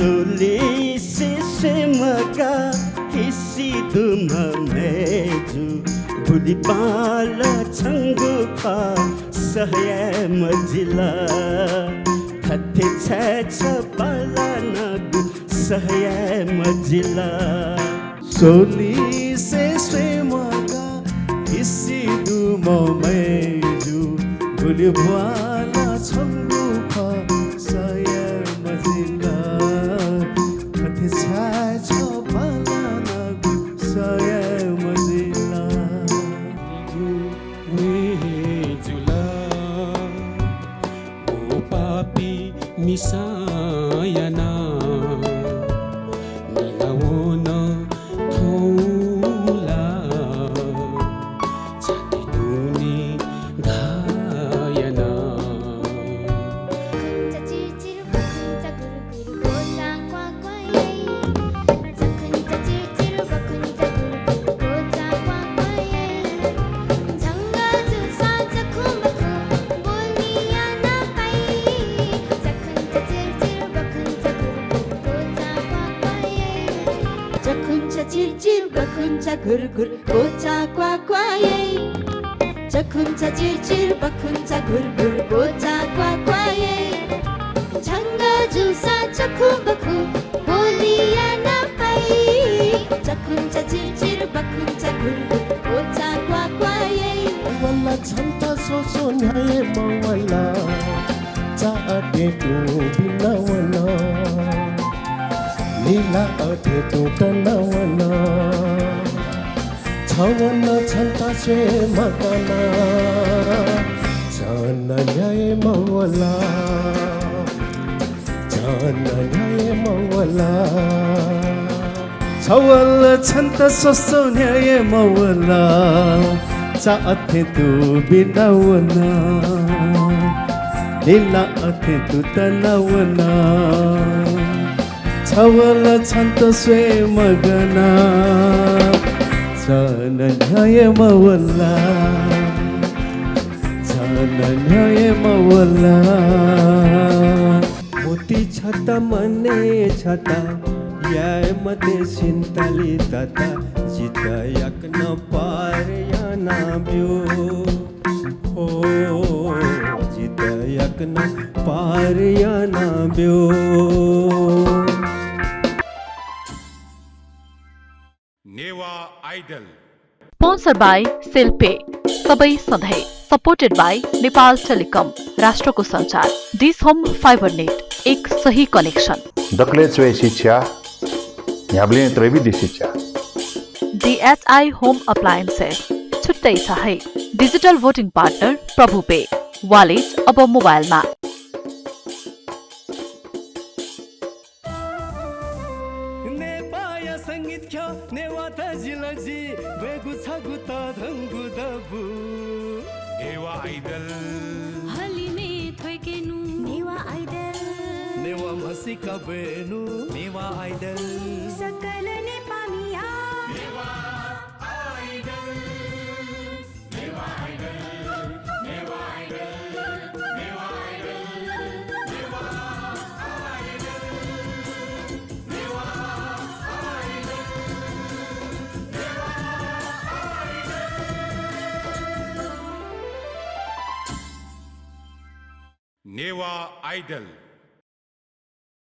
सोली से मगा किसी दुम मेजु भुली बाल छंगु पा सहय मजिला थथे छ बाला नगु सहय मजिला सोली से मगा किसी दुम मेजु भुली बाल छंगु पा सहय मजिला थथे छ बाला नगु सहय मजिला मिसायना मिलाउन थौला छाती दुनी गायना Kunca gur gur gocha kwa kwa ye Chakuncha chir chir bakuncha gur gur gocha kwa kwa ye Changa jusa chakhu bakhu boliya na pai Chakuncha chir chir bakuncha gur gur gocha kwa kwa ye Wala chanta so so nyaye mawala cha ade tu binawana Nila ade tu tanawana Chawana chanta se magana Chana nyaye mawala Chana nyaye mawala Chawala chanta so so nyaye mawala Cha ate tu binawana Nila ate tu tanawana Chawala chanta se magana Chana nyaye mawala Chana nyaye mawala Moti chata mane chata Yai mate sintali tata Jita yak na pare ya na byo Oh Jita yak na pare ya na byo Newa idol sponsor by सेल्पे सबै सधैँ supported by Nepal telecom राष्ट्रको सञ्चार dish home fibre net एक सही connection दक्ले चोय शिक्षा याब्ले त्रैविधि शिक्षा DHI होम अप्लायन्सेस छुट्टै छ है डिजिटल भोटिङ पार्टनर प्रभु पे वालेट अब मोबाइलमा संगीत ख्या नेवा त जिलजी बेगु छगु त धंगु दबु नेवा आइडल हलिमे थोइकेनु नेवा आइडल नेवा मसिका बेनु नेवा आइडल सकल नेपालीया Newa idol Newa idol Newa idol Newa idol Newa Newa idol